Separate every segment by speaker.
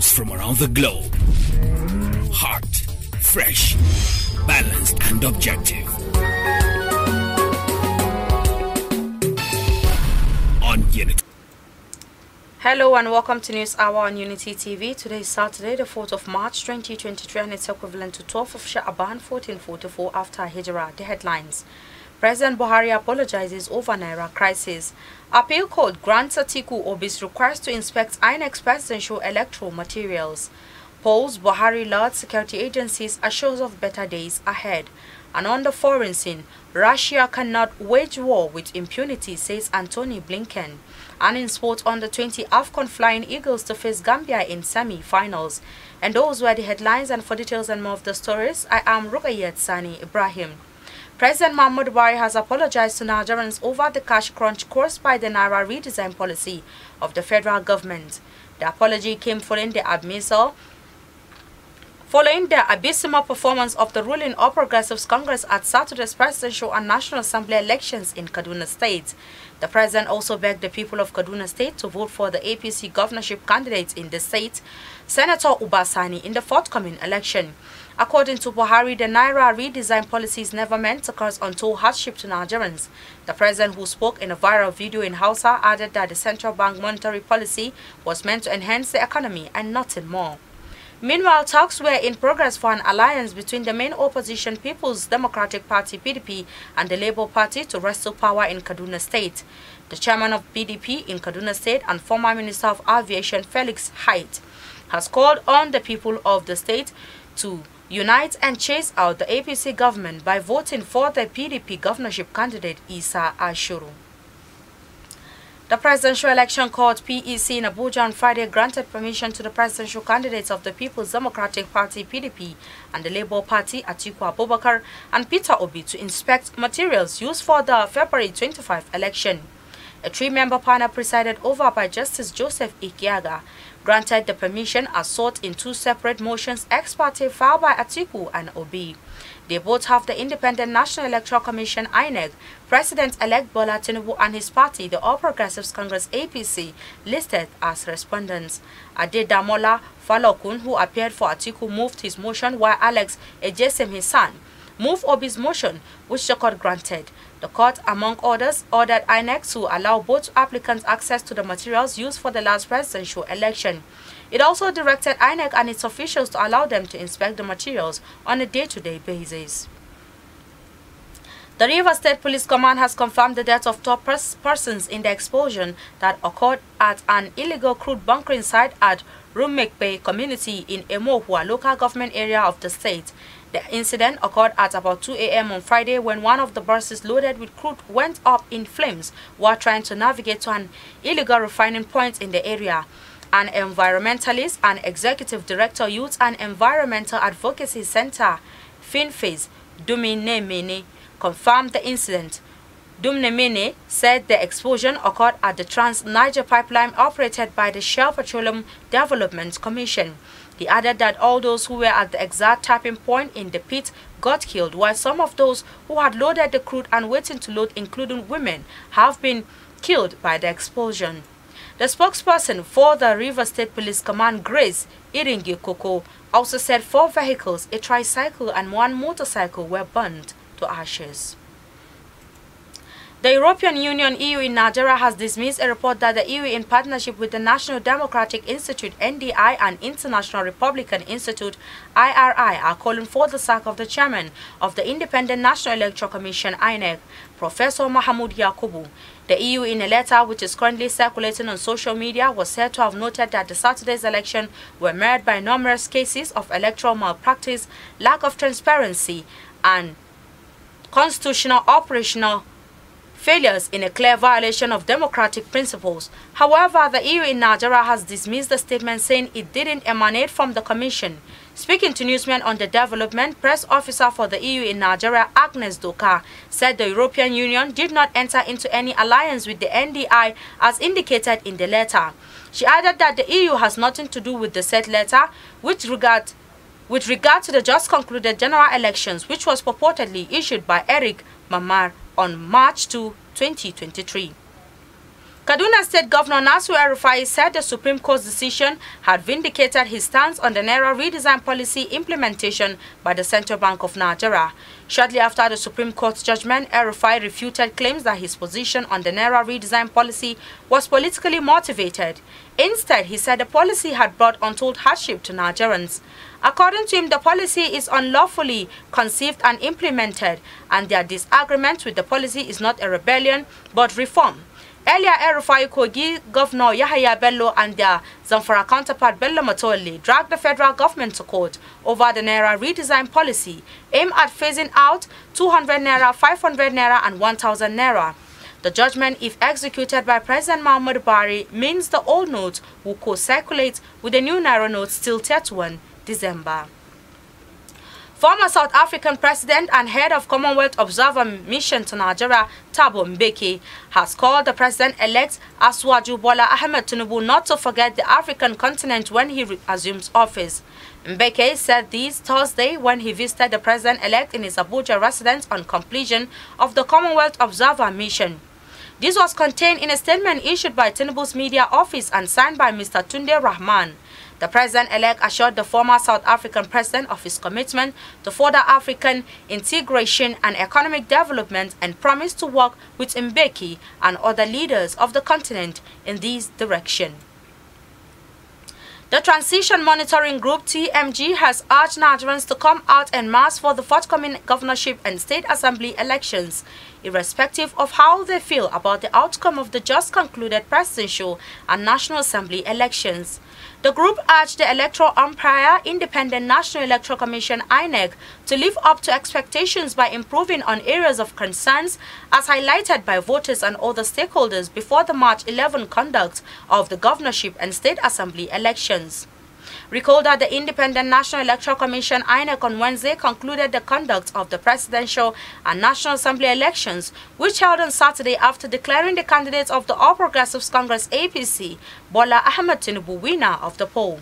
Speaker 1: news from around the globe. Hot, fresh, balanced and objective. On Unity.
Speaker 2: Hello and welcome to News Hour on Unity TV. Today is Saturday, the 4th of March 2023 and it's equivalent to 12th of Sha'aban 1444 after Hijrah. The headlines. President Buhari apologizes over Naira crisis. Appeal Court grants Atiku Obi's request to inspect INEC's presidential electoral materials. Polls Buhari-led security agencies assures of better days ahead. And on the foreign scene, Russia cannot wage war with impunity, says Anthony Blinken. And in sport, under 20 AFCON Flying Eagles to face Gambia in semi-finals. And those were the headlines, and for details and more of the stories, I am Rukayat Sani Ibrahim. President Muhammadu Buhari has apologized to Nigerians over the cash crunch caused by the Naira redesign policy of the federal government. The apology came following the abysmal performance of the ruling All Progressives Congress at Saturday's presidential and National Assembly elections in Kaduna State. The president also begged the people of Kaduna State to vote for the APC governorship candidates in the state, Senator Ubasani, in the forthcoming election. According to Buhari, the Naira redesign policy is never meant to cause untold hardship to Nigerians. The president, who spoke in a viral video in HAUSA, added that the central bank monetary policy was meant to enhance the economy and nothing more. Meanwhile, talks were in progress for an alliance between the main opposition People's Democratic Party (PDP) and the Labour Party to wrestle power in Kaduna State. The chairman of PDP in Kaduna State and former Minister of Aviation Felix Haight has called on the people of the state to unite and chase out the APC government by voting for the PDP governorship candidate Isa Ashuru. The Presidential Election Court (PEC) in Abuja on Friday granted permission to the presidential candidates of the People's Democratic Party (PDP) and the Labour Party Atiku Abubakar and Peter Obi to inspect materials used for the February 25 election. A three-member panel presided over by Justice Joseph Ikiaga granted the permission as sought in two separate motions ex parte filed by Atiku and Obi. They both have the Independent National Electoral Commission (INEC), President-elect Bola Tinubu and his party, the All Progressives Congress (APC), listed as respondents. Adedamola Falokun, who appeared for Atiku, moved his motion, while Alex Ejesem, his son, moved Obi's motion, which the court granted. The court, among others, ordered INEC to allow both applicants access to the materials used for the last presidential election. It also directed INEC and its officials to allow them to inspect the materials on a day-to-day basis. The Rivers State Police Command has confirmed the death of 12 persons in the explosion that occurred at an illegal crude bunkering site at Rumekpe community in Emohua local government area of the state. The incident occurred at about 2 a.m. on Friday when one of the buses loaded with crude went up in flames while trying to navigate to an illegal refining point in the area. An environmentalist and executive director, Youth and Environmental Advocacy Center, Finai, DOMIN, confirmed the incident. Dumnemene said the explosion occurred at the Trans-Niger pipeline operated by the Shell Petroleum Development Commission. He added that all those who were at the exact tapping point in the pit got killed, while some of those who had loaded the crude and waiting to load, including women, have been killed by the explosion. The spokesperson for the Rivers State Police Command, Grace Iringi Koko, also said 4 vehicles, a tricycle and 1 motorcycle were burned to ashes. The European Union (EU) in Nigeria has dismissed a report that the EU, in partnership with the National Democratic Institute (NDI) and International Republican Institute (IRI), are calling for the sack of the chairman of the Independent National Electoral Commission (INEC), Professor Mahmoud Yakubu. The EU, in a letter which is currently circulating on social media, was said to have noted that the Saturday's election were marred by numerous cases of electoral malpractice, lack of transparency, and constitutional operational failures in a clear violation of democratic principles. However, the EU in Nigeria has dismissed the statement, saying it didn't emanate from the Commission. Speaking to newsmen on the development, press officer for the EU in Nigeria, Agnes Doka, said the European Union did not enter into any alliance with the NDI as indicated in the letter. She added that the EU has nothing to do with the said letter with regard to the just concluded general elections, which was purportedly issued by Eric Mamar on March 2, 2023. Kaduna State Governor Masu said the Supreme Court's decision had vindicated his stance on the Naira redesign policy implementation by the Central Bank of Nigeria. Shortly after the Supreme Court's judgment, Erufai refuted claims that his position on the Naira redesign policy was politically motivated. Instead, he said the policy had brought untold hardship to Nigerians. According to him, the policy is unlawfully conceived and implemented, and their disagreement with the policy is not a rebellion but reform. Earlier, Erufai Kogi Governor Yahaya Bello and their Zamfara counterpart Bello Matoli dragged the federal government to court over the Naira redesign policy aimed at phasing out 200 Naira, 500 Naira and 1,000 Naira. The judgment, if executed by President Buhari, means the old notes will co-circulate with the new Naira notes till 31 December. Former South African President and head of Commonwealth Observer Mission to Nigeria, Thabo Mbeki, has called the President-elect Asiwaju Bola Ahmed Tinubu not to forget the African continent when he assumes office. Mbeki said this Thursday when he visited the President-elect in his Abuja residence on completion of the Commonwealth Observer Mission. This was contained in a statement issued by Tinubu's media office and signed by Mr. Tunde Rahman. The President-elect assured the former South African President of his commitment to further African integration and economic development and promised to work with Mbeki and other leaders of the continent in this direction. The Transition Monitoring Group TMG has urged Nigerians to come out en masse for the forthcoming governorship and state assembly elections, irrespective of how they feel about the outcome of the just concluded presidential and National Assembly elections. The group urged the electoral umpire, Independent National Electoral Commission (INEC) to live up to expectations by improving on areas of concerns as highlighted by voters and other stakeholders before the March 11 conduct of the governorship and state assembly elections. Recall that the Independent National Electoral Commission (INEC) on Wednesday concluded the conduct of the presidential and National Assembly elections, which held on Saturday after declaring the candidates of the All Progressives Congress (APC), Bola Ahmed Tinubu, winner of the poll.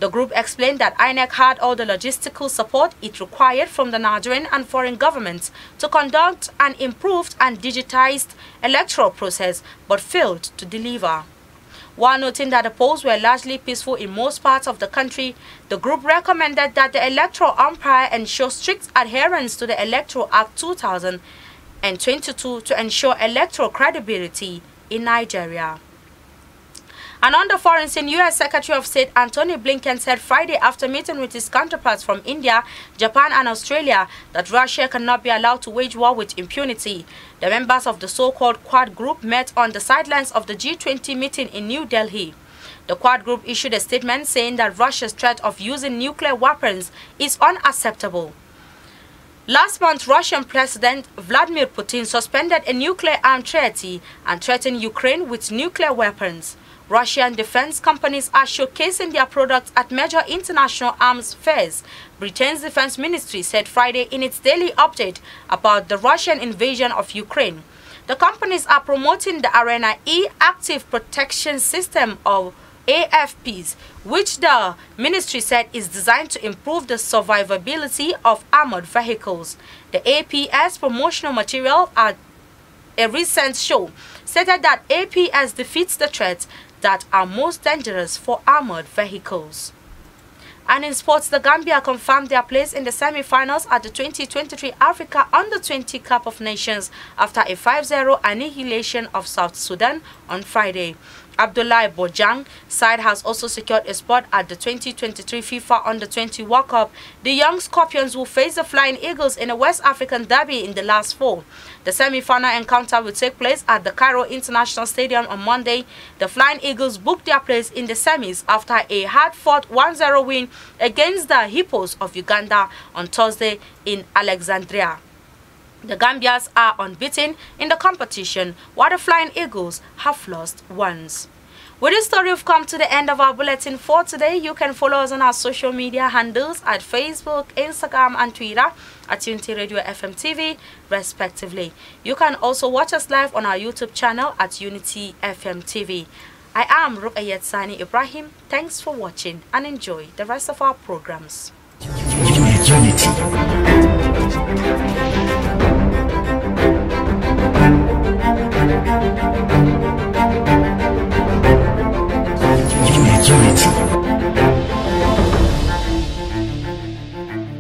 Speaker 2: The group explained that INEC had all the logistical support it required from the Nigerian and foreign governments to conduct an improved and digitized electoral process, but failed to deliver. While noting that the polls were largely peaceful in most parts of the country, the group recommended that the electoral umpire ensure strict adherence to the Electoral Act 2022 to ensure electoral credibility in Nigeria. And on the foreign scene, U.S. Secretary of State Antony Blinken said Friday after meeting with his counterparts from India, Japan and Australia that Russia cannot be allowed to wage war with impunity. The members of the so-called Quad Group met on the sidelines of the G20 meeting in New Delhi. The Quad Group issued a statement saying that Russia's threat of using nuclear weapons is unacceptable. Last month, Russian President Vladimir Putin suspended a nuclear-armed treaty and threatened Ukraine with nuclear weapons. Russian defense companies are showcasing their products at major international arms fairs, Britain's defense ministry said Friday in its daily update about the Russian invasion of Ukraine. The companies are promoting the Arena E Active Protection System of AFPs, which the ministry said is designed to improve the survivability of armored vehicles. The APS promotional material at a recent show stated that APS defeats the threats that are most dangerous for armored vehicles. And in sports, the Gambia confirmed their place in the semi-finals at the 2023 Africa Under-20 Cup of Nations after a 5-0 annihilation of South Sudan on Friday. Abdoulaye Bojang side has also secured a spot at the 2023 FIFA Under-20 World Cup. The young Scorpions will face the Flying Eagles in a West African derby in the last four. The semi-final encounter will take place at the Cairo International Stadium on Monday. The Flying Eagles booked their place in the semis after a hard-fought 1-0 win against the Hippos of Uganda on Thursday in Alexandria. The Gambians are unbeaten in the competition, while the Flying Eagles have lost once. With this story, we've come to the end of our bulletin for today. You can follow us on our social media handles at Facebook, Instagram, and Twitter at Unity Radio FM TV, respectively. You can also watch us live on our YouTube channel at Unity FM TV. I am Rukayat Sani Ibrahim. Thanks for watching and enjoy the rest of our programs.
Speaker 1: Unity.